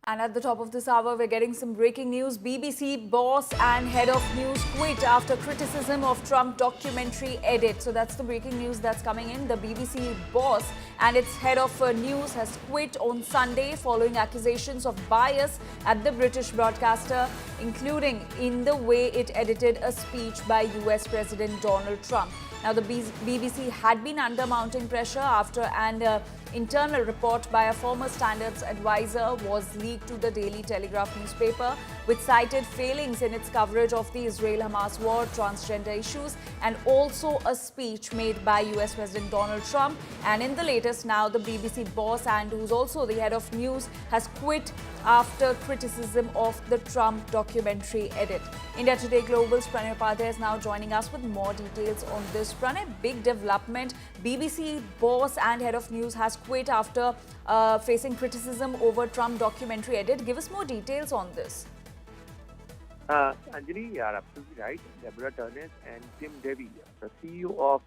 And at the top of this hour, we're getting some breaking news. BBC boss and head of news quit after criticism of Trump documentary edit. So that's the breaking news that's coming in. The BBC boss and its head of news has quit on Sunday following accusations of bias at the British broadcaster, including in the way it edited a speech by US President Donald Trump. Now, the BBC had been under mounting pressure after an internal report by a former standards advisor was leaked to the Daily Telegraph newspaper, which cited failings in its coverage of the Israel-Hamas war, transgender issues, and also a speech made by US President Donald Trump. And in the latest, now the BBC boss, and who's also the head of news, has quit after criticism of the Trump documentary edit. India Today Global's Pranay Upadhyay is now joining us with more details on this. Pranay, big development. BBC boss and head of news has quit after facing criticism over Trump documentary edit. Give us more details on this. Anjali, you are absolutely right. Deborah Turness and Tim Davie, the CEO of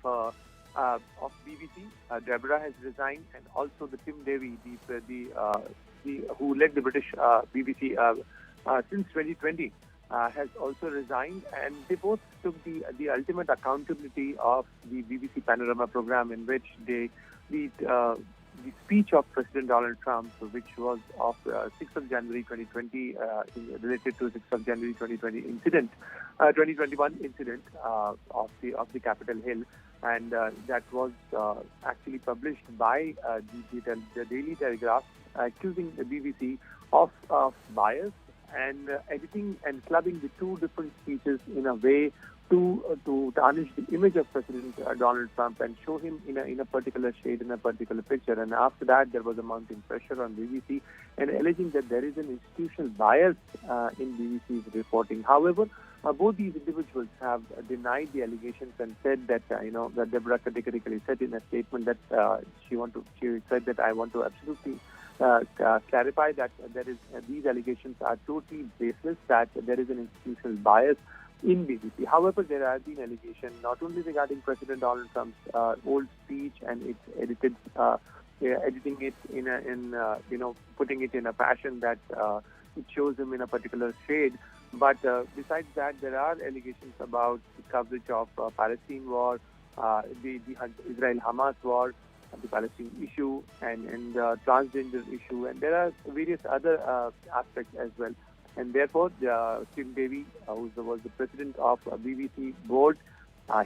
BBC, Deborah has resigned, and also the Tim Davie, who led the British BBC since 2020, has also resigned, and they both took the ultimate accountability of the BBC Panorama program, in which the speech of President Donald Trump, which was of 6th of January 2020, related to 6th of January 2021 incident of the Capitol Hill, and that was actually published by the Daily Telegraph, accusing the BBC of bias and editing and clubbing the two different speeches in a way to tarnish the image of President Donald Trump and show him in a particular shade, in a particular picture. And after that, there was a mounting pressure on BBC and alleging that there is an institutional bias in BBC's reporting. However, both these individuals have denied the allegations and said that that Deborah categorically said in a statement that she said that I want to absolutely clarify that these allegations are totally baseless, that there is an institutional bias in BBC. However, there have been allegations not only regarding President Donald Trump's old speech and its editing it putting it in a fashion that it shows him in a particular shade. But besides that, there are allegations about the coverage of Palestine war, the Israel-Hamas war, the Palestine issue, and transgender issue, and there are various other aspects as well. And therefore, Tim Davie, who was the president of BBC board,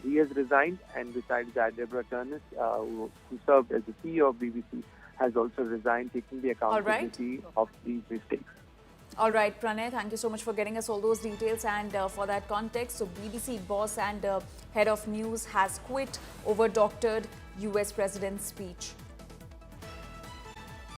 he has resigned. And besides that, Deborah Turness, who served as the CEO of BBC, has also resigned, taking the accountability of these mistakes. All right, Pranay, thank you so much for getting us all those details and for that context. So BBC boss and head of news has quit over doctored US President's speech.